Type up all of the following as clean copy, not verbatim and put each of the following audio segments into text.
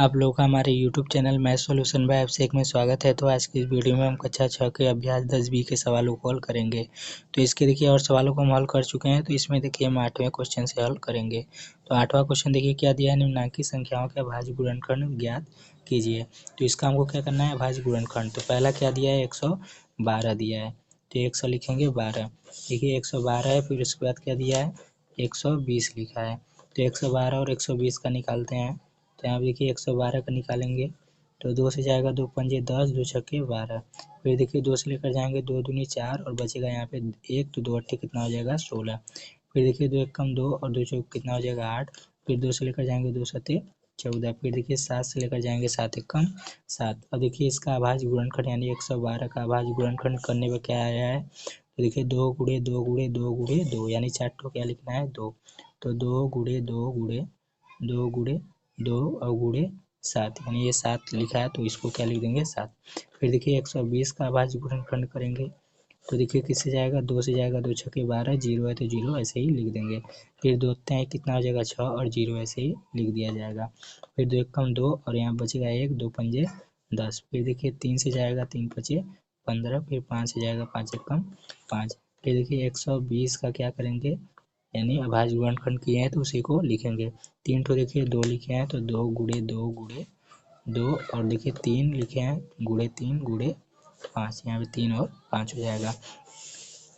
आप लोगों का हमारे YouTube channel math solution by Abhishek में स्वागत है। तो आज की इस वीडियो में हम कक्षा 6 के अभ्यास 10b के सवालों को हल करेंगे। तो इसके देखिए और सवालों को हम हल कर चुके हैं। तो इसमें देखिए हम 8वें क्वेश्चन से हल करेंगे। तो 8वां क्वेश्चन देखिए क्या दिया है, निम्नलिखित संख्याओं के अभाज्य गुणनखंड ज्ञात कीजिए। तो इसका हमको क्या करना है, अभाज्य गुणनखंड। तो पहला क्या दिया है, 112 दिया है। तो 100 लिखेंगे 12, देखिए 112 है। फिर उसके बाद क्या दिया है, 120 लिखा है। तो 112 और 120 का निकालते हैं। तो यहाँ देखिए 112 का निकालेंगे तो 2 से जाएगा 2 पंजे 10, 2 छक्के 12। फिर देखिए 2 से लेकर जाएंगे 2 दूनी 4 और बचेगा यहाँ पे 1, तो 2 अट्ठे कितना हो जाएगा 16। फिर देखिए 2 एक कम 2 और 2 चौक कितना हो जाएगा 8। फिर 2 से लेकर जाएंगे 2 सत्ते 14। फिर देखिए 7 से लेकर जाएंगे 7 एक कम 7। अब देखिए इसका अभाज्य गुणनखंड यानी 112 का अभाज्य गुणनखंड करने में क्या आया है, तो देखिए 2 गुणे 2 गुणे 2 गुणे 2 यानी 4 ठो क्या लिखना है 2। तो 2 गुणे 2 गुणे 2 गुणे 2 और गुणे 7 यानी ये 7 लिखा है, तो इसको क्या लिख देंगे 7। फिर देखिए 120 का अभाज्य गुणनखंड करेंगे। तो देखिए किससे जाएगा, 2 से जाएगा 2 छक्के 12, 0 है तो 0 ऐसे ही लिख देंगे। फिर 2 हैं कितना हो जाएगा 6 और 0 ऐसे ही लिख दिया जाएगा। फिर 2 एक कम 2 और यहाँ बचेगा 1, 2 पंजे 10। फिर देखिए 3 से जाएगा 3 पचे 15। फिर 5 से जाएगा 5 एक कम 5। फिर देखिए 120 का क्या करेंगे, यानी अभाज्य गुणनखंड किए हैं तो उसी को लिखेंगे। 3 ठो देखिए 2 लिखे हैं तो 2 गुणे 2 गुणे 2 और देखिए 3 लिखे हैं गुणे 3 गुणे 5, यहाँ पे 3 और 5 हो जाएगा।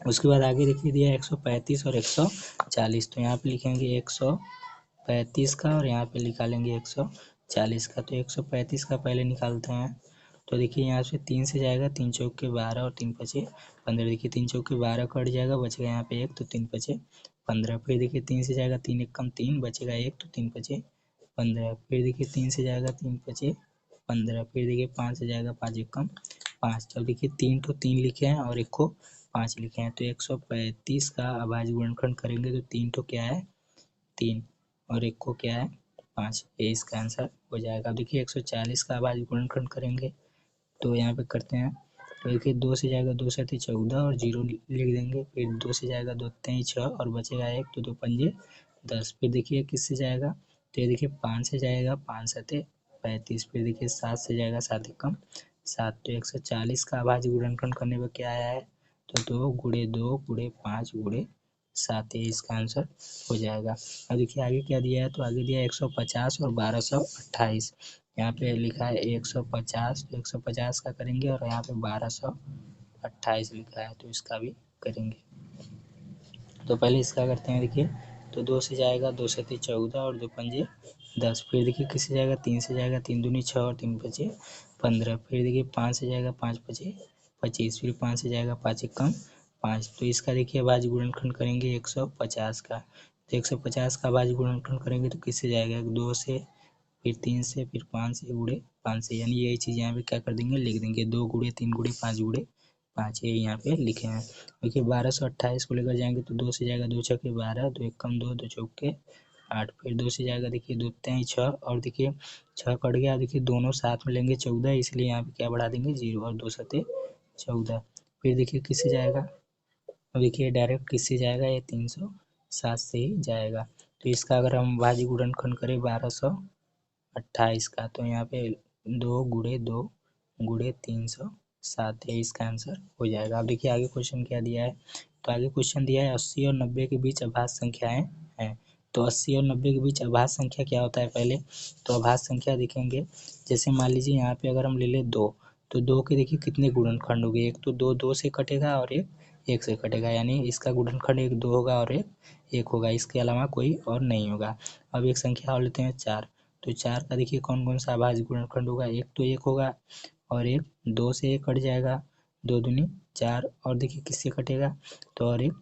उसके बाद आगे देखिए दिया 135 और 140। तो यहाँ पे लिखेंगे 135 का और यहाँ पे निकालेंगे 140 का। तो 135 का पहले निकालते हैं। तो देखिए यहाँ से 3 से जाएगा 3 चौक के 12 और 3 पचे 15। देखिए 3 चौक के 12 कट जाएगा, बचेगा यहाँ पे 1, तो 3 पचे 15। फिर देखिए 3 से जाएगा 3 एक कम 3, बचेगा 1, तो 3 पचे 15। फिर देखिए 3 से जाएगा 3 पचे 15। फिर देखिए 5 से जाएगा 5 एक कम 5। तो देखिए 3 ठो 3 लिखे हैं और 1 को 5 लिखे हैं। तो 135 का अभाज्य गुणनखंड करेंगे तो 3 ठो क्या है 3 और 1 को क्या है 5, ये इसका आंसर हो जाएगा। अब देखिए 140 का अभाज्य गुणनखंड करेंगे तो यहाँ पे करते हैं। तो देखिए 2 से जाएगा 2 सत्ते 14 और 0 लिख देंगे। फिर 2 से जाएगा 2 तेई 6 और बचेगा 1, तो 2 पंजे 10। फिर देखिए किससे जाएगा, तो ये देखिए 5 से जाएगा 5 सत्ते 35। फिर देखिए 7 से जाएगा 7 एक कम 7। तो 140 का अभाज्य गुणनखंड करने में क्या आया है, तो 2 गुणे 2 गुणे 5 गुणे 7, ये इसका आंसर हो जाएगा। अब देखिए आगे क्या दिया है, तो आगे दिया है 150 और 1228। यहाँ पे लिखा है 150, तो 150 का करेंगे और यहाँ पे 1228 लिखा है, तो इसका भी करेंगे। तो पहले इसका करते हैं। देखिए तो 2 से जाएगा 2 सत्ते 14 और 2 पंजे 10। फिर देखिए किससे जाएगा, 3 से जाएगा 3 दूनी 6 और 3 पचे 15। फिर देखिए 5 से जाएगा 5 पचे 25। फिर 5 से जाएगा 5 एक कम 5। तो इसका देखिए अभाज्य गुणनखंड करेंगे 150 का। तो 150 का अभाज्य गुणनखंड करेंगे तो किससे जाएगा, 2 से फिर 3 से फिर 5 से गुणे 5 से, यानी यही चीज़ यहाँ पे क्या कर देंगे लिख देंगे, 2 गुणे 3 गुणे 5 गुणे 5, ये यहाँ पे लिखे हैं। देखिए 1228 को लेकर जाएंगे तो 2 से जाएगा 2 छक्के 12, 2 एक कम 2, 2 चौके 8। फिर 2 से जाएगा देखिए 2 तेई 6 और देखिए 6 कट गया। देखिए दोनों साथ में लेंगे 14, इसलिए यहाँ पे क्या बढ़ा देंगे 0 और 2 सत्ते 14। फिर देखिए किससे जाएगा, अब देखिए डायरेक्ट किससे जाएगा, ये 307 से ही जाएगा। तो इसका अगर हम अभाज्य गुणनखंड करें 1228 का, तो यहाँ पे 2 गुणे 2 गुणे 307, ये इसका आंसर हो जाएगा। अब देखिए आगे क्वेश्चन क्या दिया है, तो आगे क्वेश्चन दिया है 80 और 90 के बीच अभाज्य संख्याएं हैं। तो 80 और 90 के बीच अभाज्य संख्या क्या होता है, पहले तो अभाज्य संख्या देखेंगे। जैसे मान लीजिए यहाँ पे अगर हम ले लें 2, तो 2 के देखिए कितने गुणनखंड हो गए, एक तो 2 2 से कटेगा और एक 1 से कटेगा, यानी इसका गुणनखंड एक 2 होगा और एक 1 होगा, इसके अलावा कोई और नहीं होगा। अब एक संख्या और लेते हैं 4। तो 4 का देखिए कौन कौन सा अभाज्य गुणनखंड होगा, एक तो 1 होगा और एक 2 से 1 कट जाएगा, 2 दूनी 4 और देखिए किससे कटेगा, तो और एक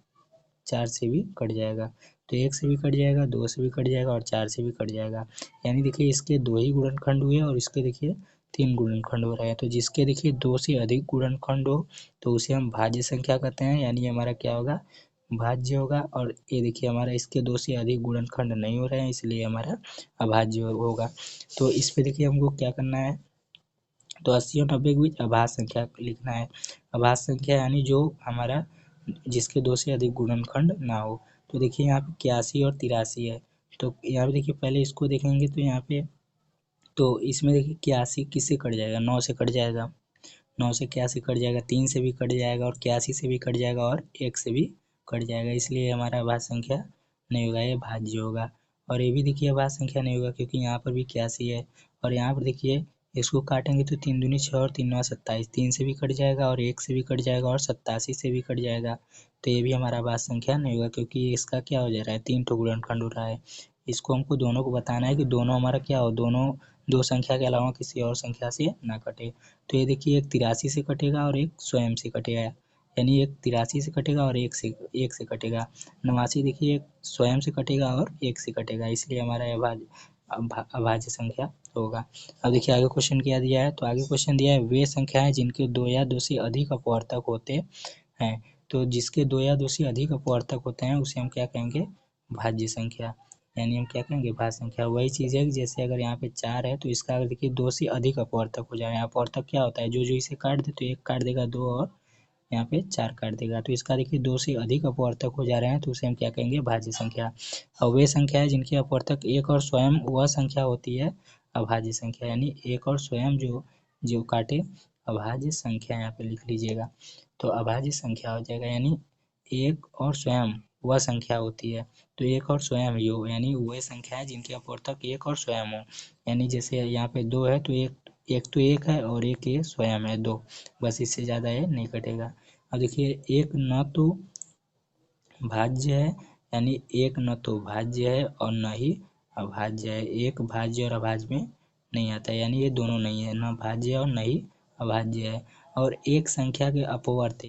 4 से भी कट जाएगा। तो 1 से भी कट जाएगा, 2 से भी कट जाएगा और 4 से भी कट जाएगा, यानी देखिए इसके 2 ही गुणनखंड हुए और इसके देखिए 3 गुणनखंड हो रहे हैं। तो जिसके देखिए 2 से अधिक गुणनखंड हो तो उसे हम भाज्य संख्या कहते हैं, यानी हमारा क्या होगा भाज्य होगा। और ये देखिए हमारा इसके 2 से अधिक गुणनखंड नहीं हो रहे हैं, इसलिए हमारा अभाज्य होगा। तो इस पे देखिए हमको क्या करना है, तो 80 और 90 के बीच अभाज्य संख्या लिखना है। अभाज्य संख्या यानी जो हमारा जिसके 2 से अधिक गुणनखंड ना हो। तो देखिए यहाँ पे 81 और 83 है। तो यहाँ पे देखिए पहले इसको देखेंगे तो यहाँ पे तो इसमें देखिए 81 किससे कट जाएगा, 9 से कट जाएगा, 9 से 81 कट जाएगा, 3 से भी कट जाएगा और 81 से भी कट जाएगा और 1 से भी कट जाएगा, इसलिए हमारा अभाज्य संख्या नहीं होगा, ये भाज्य होगा। और ये भी देखिए अभाज्य संख्या नहीं होगा क्योंकि यहाँ पर भी 81 है और यहाँ पर देखिए इसको काटेंगे तो 3 दूनी 6 और 3 नौ 27, 3 से भी कट जाएगा और 1 से भी कट जाएगा और 87 से भी कट जाएगा, तो ये भी हमारा अभाज्य संख्या नहीं होगा क्योंकि इसका क्या हो जा रहा है, 3 ठो गुणनखंड हो रहा है। इसको हमको दोनों को बताना है कि दोनों हमारा क्या हो, दोनों दो संख्या के अलावा किसी और संख्या से ना कटे। तो ये देखिए एक 83 से कटेगा और एक स्वयं से कटेगा, यानी एक 83 से कटेगा और एक से कटेगा। 89 देखिए एक स्वयं से कटेगा और एक से कटेगा, इसलिए हमारा अभाज्य संख्या होगा। अब देखिए आगे क्वेश्चन क्या दिया है, तो आगे क्वेश्चन दिया है वे संख्याएं जिनके 2 या 2 से अधिक अपवर्तक होते हैं। तो जिसके 2 या 2 से अधिक अपवर्तक होते हैं उसे हम क्या कहेंगे, भाज्य संख्या, यानी हम क्या कहेंगे, भाज्य संख्या। वही चीज़ है कि जैसे अगर यहाँ पे 4 है तो इसका देखिए 2 से अधिक अपवर्तक हो जाए, अपवर्तक क्या होता है, जो जो इसे काट दे तो एक काट देगा 2 और यहाँ पे 4 काट देगा, तो इसका देखिए 2 से अधिक अपवर्तक हो जा रहे हैं तो उसे हम क्या कहेंगे, भाज्य संख्या। और वे संख्या है जिनके अपवर्तक एक और स्वयं वह संख्या होती है अभाज्य संख्या, यानी एक और स्वयं जो जो काटे अभाज्य संख्या, यहाँ पे लिख लीजिएगा। तो अभाज्य संख्या हो जाएगा, यानी एक और स्वयं वह संख्या होती है, तो एक और स्वयं योग, यानी वह संख्या है जिनके अपवर्तक एक और स्वयं हो, यानी जैसे यहाँ पे 2 है तो एक तो एक है और एक ये स्वयं है 2, बस इससे ज़्यादा ये नहीं कटेगा। अब देखिए एक न तो भाज्य है, यानी एक न तो भाज्य है और न ही अभाज्य है, एक भाज्य और अभाज्य में नहीं आता है, यानी ये दोनों नहीं है, न भाज्य और न ही अभाज्य है। और एक संख्या के अपवर्त,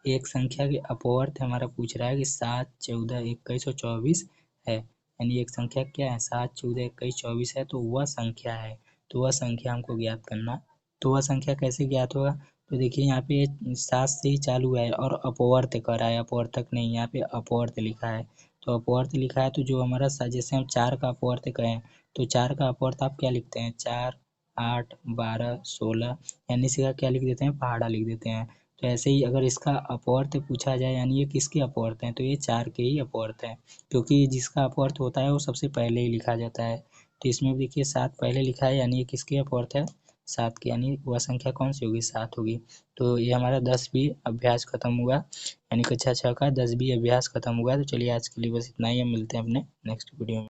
एक संख्या के अपवर्त हमारा पूछ रहा है कि 7, 14, 21 और 24 है, यानी एक संख्या क्या है, 7, 14, 21, 24 है, तो वह संख्या है, तो वह संख्या हमको ज्ञात करना। तो वह संख्या कैसे ज्ञात होगा, तो देखिए यहाँ पे 7 से ही चालू है और अपवर्त कर रहा है, अपवर्तक नहीं, यहाँ पे अपवर्त लिखा है, तो अपवर्त लिखा है तो जो हमारा जैसे हम 4 का अपवर्त कहें तो 4 का अपवर्त आप क्या लिखते हैं, 4, 8, 12, 16, यानी इसका क्या लिख देते हैं, पहाड़ा लिख देते हैं। तो ऐसे ही अगर इसका अपवर्त पूछा जाए, यानी ये किसके अपवर्त हैं, तो ये 4 के ही अपवर्त हैं, क्योंकि जिसका अपवर्त होता है वो सबसे पहले ही लिखा जाता है। तो इसमें भी देखिए 7 पहले लिखा है, यानी ये किसके अपवर्त है, 7 के, यानी वह संख्या कौन सी होगी, 7 होगी। तो ये हमारा 10वीं अभ्यास खत्म हुआ, यानी कक्षा 6 का 10वीं अभ्यास खत्म हुआ। तो चलिए आज के लिए बस इतना ही, हम मिलते हैं अपने नेक्स्ट वीडियो में।